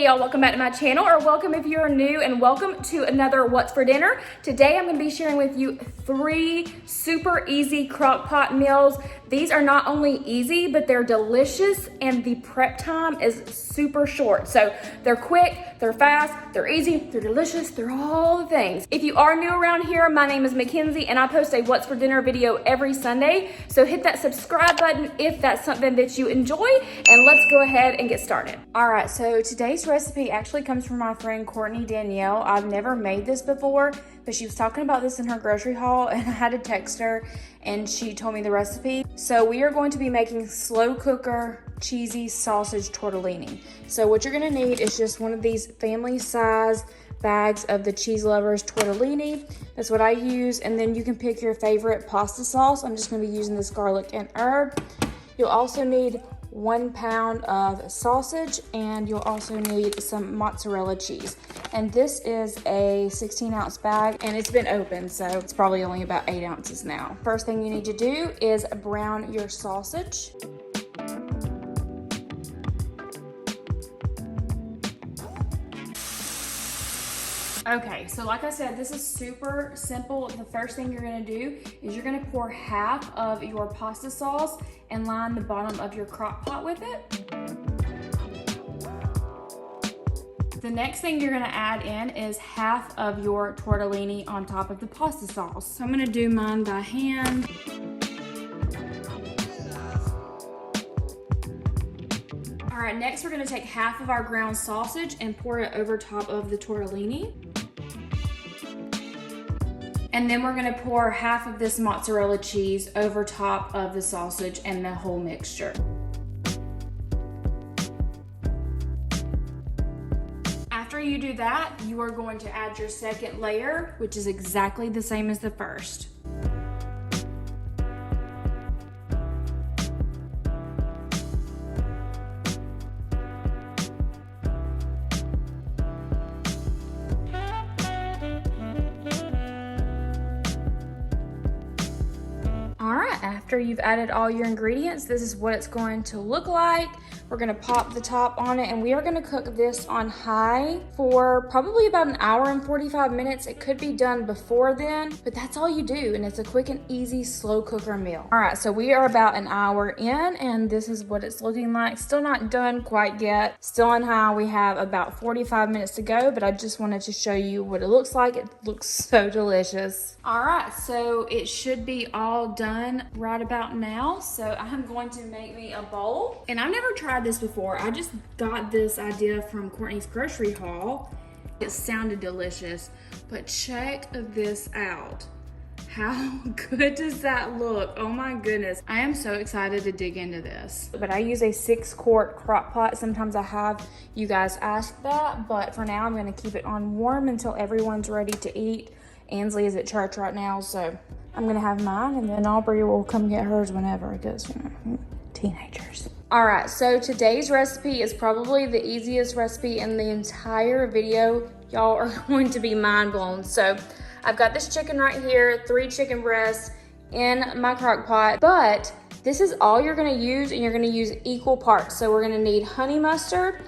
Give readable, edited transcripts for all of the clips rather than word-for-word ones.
y'all, welcome back to my channel, or welcome if you're new, and welcome to another What's for Dinner. Today I'm going to be sharing with you 3 super easy crock pot meals. These are not only easy, but they're delicious, and the prep time is super short. So they're quick, they're fast, they're easy, they're delicious, they're all the things. If you are new around here, my name is Mackenzie, and I post a What's for Dinner video every Sunday. So hit that subscribe button if that's something that you enjoy, and let's go ahead and get started. All right, so today's recipe actually comes from my friend Courtney Danielle. I've never made this before, but she was talking about this in her grocery haul, and I had to text her, and she told me the recipe. So we are going to be making slow cooker cheesy sausage tortellini. So what you're gonna need is just one of these family size bags of the Cheese Lovers tortellini. That's what I use, and then you can pick your favorite pasta sauce. I'm just gonna be using this garlic and herb. You'll also need 1 pound of sausage, and you'll also need some mozzarella cheese. And this is a 16-ounce bag, and it's been opened, so it's probably only about 8 ounces now. First thing you need to do is brown your sausage. Okay, so like I said, this is super simple. The first thing you're gonna do is you're gonna pour half of your pasta sauce and line the bottom of your crock pot with it. The next thing you're gonna add in is half of your tortellini on top of the pasta sauce. So I'm gonna do mine by hand. All right, next we're gonna take half of our ground sausage and pour it over top of the tortellini. And then we're gonna pour half of this mozzarella cheese over top of the sausage and the whole mixture. After you do that, you are going to add your second layer, which is exactly the same as the first. After you've added all your ingredients, this is what it's going to look like. We're gonna pop the top on it, and we are gonna cook this on high for probably about 1 hour and 45 minutes. It could be done before then, but that's all you do, and it's a quick and easy slow cooker meal. All right, so we are about 1 hour in, and this is what it's looking like. Still not done quite yet. Still on high. We have about 45 minutes to go, but I just wanted to show you what it looks like. It looks so delicious. All right, so it should be all done right about now. So I'm going to make me a bowl, and I've never tried this before. I just got this idea from Courtney's grocery haul. It sounded delicious, but check this out. How good does that look? Oh my goodness. I am so excited to dig into this. But I use a 6-quart crock pot. Sometimes I have you guys ask that, but for now I'm gonna keep it on warm until everyone's ready to eat. Ansley is at church right now, so I'm gonna have mine, and then Aubrey will come get hers whenever, because, you know, teenagers. All right, so today's recipe is probably the easiest recipe in the entire video. Y'all are going to be mind blown. So I've got this chicken right here, 3 chicken breasts in my crock pot, but this is all you're gonna use, and you're gonna use equal parts. So we're gonna need honey mustard,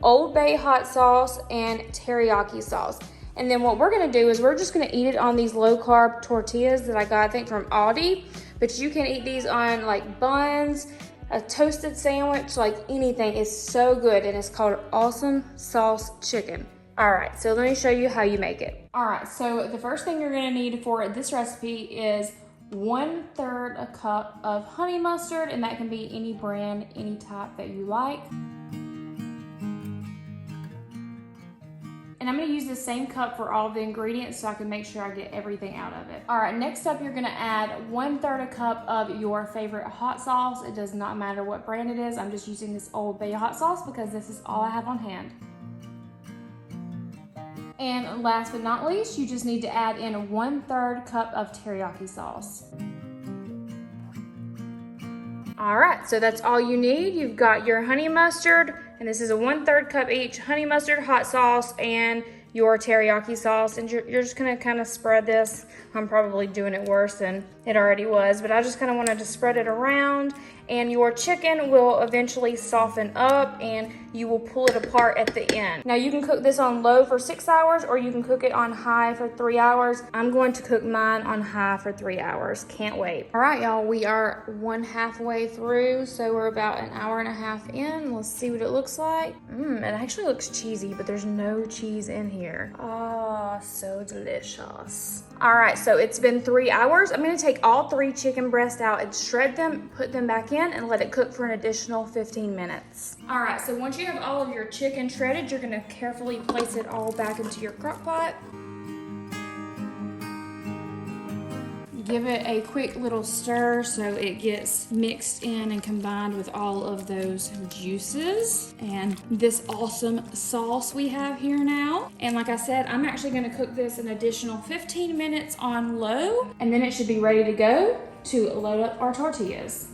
Old Bay hot sauce, and teriyaki sauce. And then what we're gonna do is we're just gonna eat it on these low carb tortillas that I got, I think, from Aldi, but you can eat these on like buns, a toasted sandwich, like anything. Is so good, and it's called Awesome Sauce Chicken. All right, so let me show you how you make it. All right, so the first thing you're gonna need for this recipe is 1/3 a cup of honey mustard, and that can be any brand, any type that you like. And I'm gonna use the same cup for all the ingredients so I can make sure I get everything out of it. All right, next up, you're gonna add 1/3 a cup of your favorite hot sauce. It does not matter what brand it is. I'm just using this Old Bay hot sauce because this is all I have on hand. And last but not least, you just need to add in 1/3 cup of teriyaki sauce. All right, so that's all you need. You've got your honey mustard, and this is a 1/3 cup each, honey mustard, hot sauce, and your teriyaki sauce. And you're just gonna kind of spread this. I'm probably doing it worse than it already was, but I just kind of wanted to spread it around. and your chicken will eventually soften up and you will pull it apart at the end. Now you can cook this on low for 6 hours or you can cook it on high for 3 hours. I'm going to cook mine on high for 3 hours. Can't wait. All right, y'all, we are 1/2 way through, so we're about an hour and a half in. Let's see what it looks like. It actually looks cheesy, but there's no cheese in here. Oh, so delicious. All right, so it's been 3 hours. I'm gonna take all 3 chicken breasts out and shred them, put them back in, and let it cook for an additional 15 minutes. All right, so once you have all of your chicken shredded, you're gonna carefully place it all back into your crock pot. Give it a quick little stir so it gets mixed in and combined with all of those juices and this awesome sauce we have here now. And like I said, I'm actually gonna cook this an additional 15 minutes on low, and then it should be ready to go to load up our tortillas.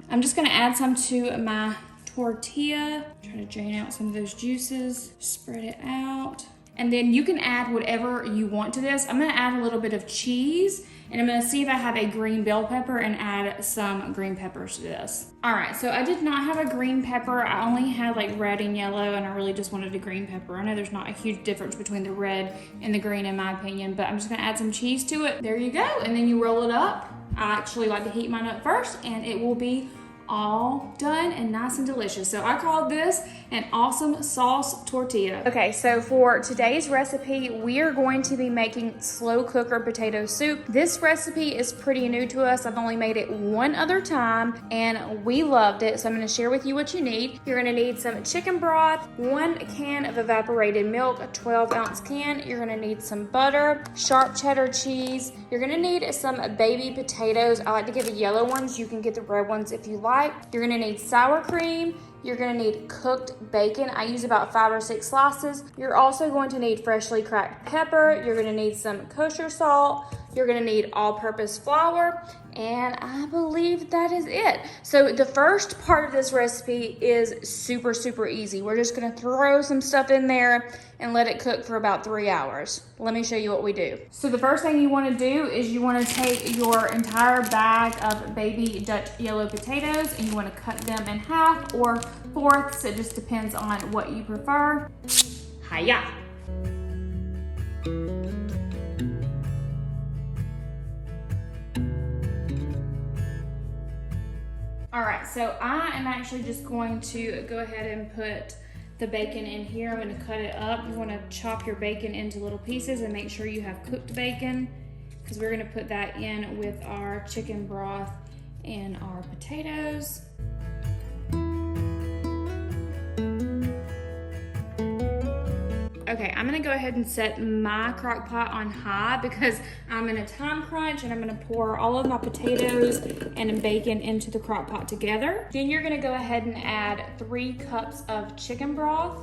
I'm just gonna add some to my tortilla. Try to drain out some of those juices, spread it out. And then you can add whatever you want to this. I'm gonna add a little bit of cheese, and I'm gonna see if I have a green bell pepper and add some green peppers to this. All right, so I did not have a green pepper. I only had like red and yellow, and I really just wanted a green pepper. I know there's not a huge difference between the red and the green in my opinion, but I'm just gonna add some cheese to it. There you go, and then you roll it up. I actually like to heat mine up first, and it will be all done and nice and delicious. So I call this an awesome sauce tortilla. Okay, so for today's recipe, we are going to be making slow cooker potato soup. This recipe is pretty new to us. I've only made it one other time and we loved it. So I'm gonna share with you what you need. You're gonna need some chicken broth, 1 can of evaporated milk, a 12-ounce can. You're gonna need some butter, sharp cheddar cheese. You're gonna need some baby potatoes. I like to get the yellow ones. You can get the red ones if you like. You're gonna need sour cream. You're gonna need cooked bacon. I use about 5 or 6 slices. You're also going to need freshly cracked pepper. You're gonna need some kosher salt. You're gonna need all-purpose flour, and I believe that is it. So the first part of this recipe is super, super easy. We're just gonna throw some stuff in there and let it cook for about 3 hours. Let me show you what we do. So the first thing you wanna do is you wanna take your entire bag of baby Dutch yellow potatoes and you wanna cut them in half or fourths. It just depends on what you prefer. Hiya. All right, so I am actually just going to go ahead and put the bacon in here. I'm gonna cut it up. You wanna chop your bacon into little pieces and make sure you have cooked bacon, because we're gonna put that in with our chicken broth and our potatoes. Okay, I'm gonna go ahead and set my crock pot on high because I'm in a time crunch, and I'm gonna pour all of my potatoes and bacon into the crock pot together. Then you're gonna go ahead and add 3 cups of chicken broth.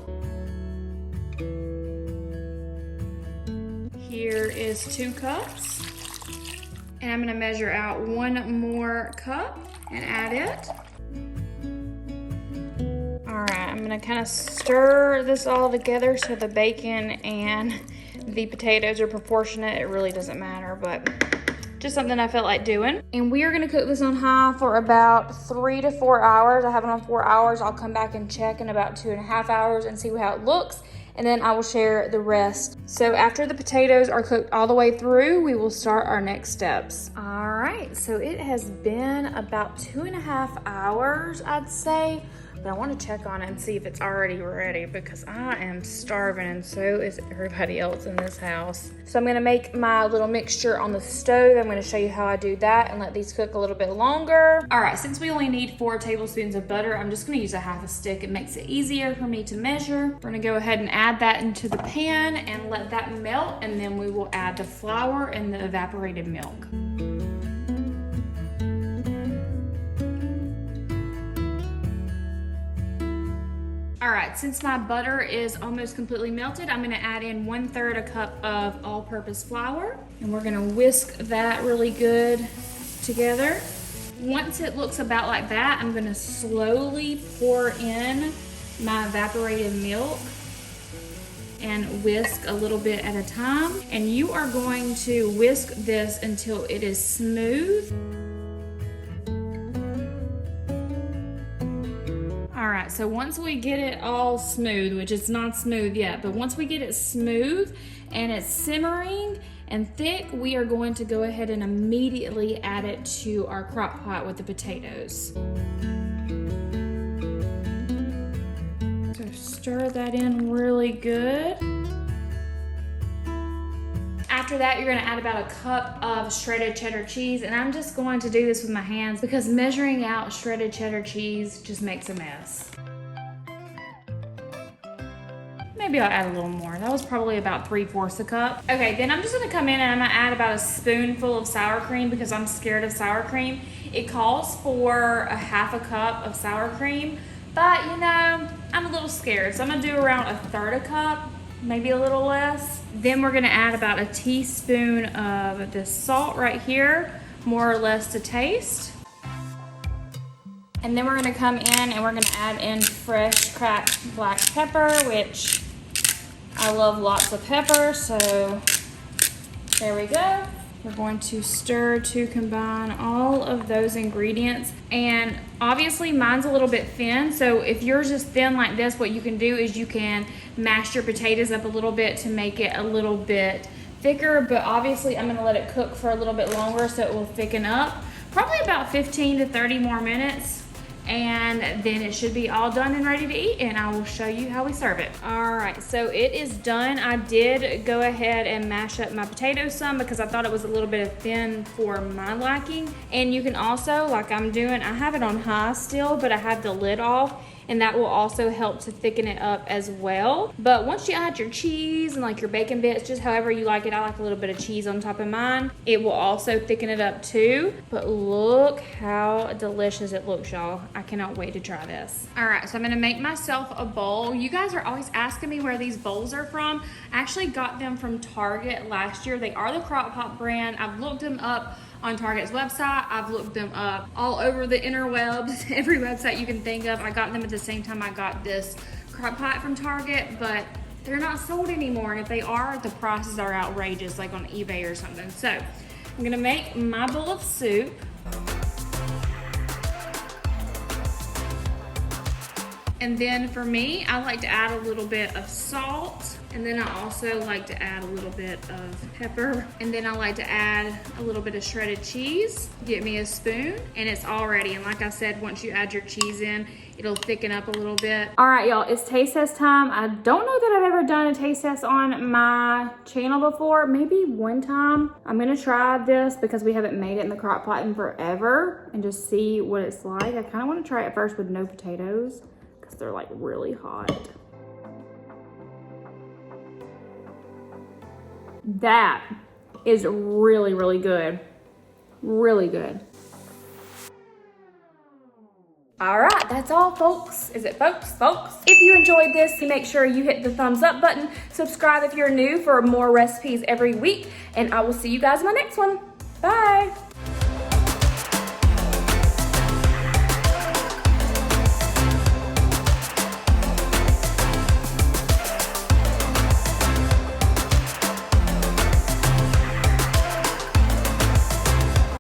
Here is 2 cups. And I'm gonna measure out 1 more cup and add it. All right, I'm gonna kind of stir this all together so the bacon and the potatoes are proportionate. It really doesn't matter, but just something I felt like doing. And we are gonna cook this on high for about 3 to 4 hours. I have it on 4 hours. I'll come back and check in about 2.5 hours and see how it looks, and then I will share the rest. So after the potatoes are cooked all the way through, we will start our next steps. All right, so it has been about 2.5 hours, I'd say. But I want to check on it and see if it's already ready because I am starving and so is everybody else in this house. So I'm going to make my little mixture on the stove. I'm going to show you how I do that and let these cook a little bit longer. All right, since we only need 4 tablespoons of butter, I'm just going to use a 1/2 stick. It makes it easier for me to measure. We're going to go ahead and add that into the pan and let that melt, and then we will add the flour and the evaporated milk. All right, since my butter is almost completely melted, I'm gonna add in 1/3 a cup of all-purpose flour, and we're gonna whisk that really good together. Once it looks about like that, I'm gonna slowly pour in my evaporated milk. and whisk a little bit at a time. And you are going to whisk this until it is smooth. All right, so once we get it all smooth, which it's not smooth yet, but once we get it smooth and it's simmering and thick, we are going to go ahead and immediately add it to our crock pot with the potatoes. So stir that in really good. After that, you're gonna add about a cup of shredded cheddar cheese, and I'm just going to do this with my hands because measuring out shredded cheddar cheese just makes a mess. Maybe I'll add a little more. That was probably about 3/4 a cup. Okay, then I'm just gonna come in and I'm gonna add about a spoonful of sour cream because I'm scared of sour cream. It calls for a 1/2 cup of sour cream, but you know, I'm a little scared. So I'm gonna do around 1/3 cup, maybe a little less. Then we're gonna add about a teaspoon of this salt right here, more or less to taste. And then we're gonna come in and we're gonna add in fresh cracked black pepper, which I love lots of pepper, so there we go. We're going to stir to combine all of those ingredients. And obviously mine's a little bit thin, so if yours is thin like this, what you can do is you can mash your potatoes up a little bit to make it a little bit thicker, but obviously I'm gonna let it cook for a little bit longer so it will thicken up. Probably about 15 to 30 more minutes. And then it should be all done and ready to eat, and I will show you how we serve it. All right, so it is done. I did go ahead and mash up my potatoes some because I thought it was a little bit thin for my liking. And you can also, like I'm doing, I have it on high still, but I have the lid off, and that will also help to thicken it up as well. But once you add your cheese and like your bacon bits, just however you like it, I like a little bit of cheese on top of mine. It will also thicken it up too. But look how delicious it looks, y'all. I cannot wait to try this. All right, so I'm gonna make myself a bowl. You guys are always asking me where these bowls are from. I actually got them from Target last year. They are the Crockpot brand. I've looked them up on Target's website. I've looked them up all over the interwebs, every website you can think of. I got them at the same time I got this Crockpot from Target, but they're not sold anymore. And if they are, the prices are outrageous, like on eBay or something. So I'm gonna make my bowl of soup. And then for me, I like to add a little bit of salt. And then I also like to add a little bit of pepper. And then I like to add a little bit of shredded cheese. Get me a spoon and it's all ready. And like I said, once you add your cheese in, it'll thicken up a little bit. All right, y'all, it's taste test time. I don't know that I've ever done a taste test on my channel before. Maybe one time. I'm gonna try this because we haven't made it in the crock pot in forever and just see what it's like. I kind of want to try it first with no potatoes because they're like really hot. That is really, really good. Really good. All right, that's all, folks. Is it folks? Folks? If you enjoyed this, make sure you hit the thumbs up button. Subscribe if you're new for more recipes every week. And I will see you guys in my next one. Bye.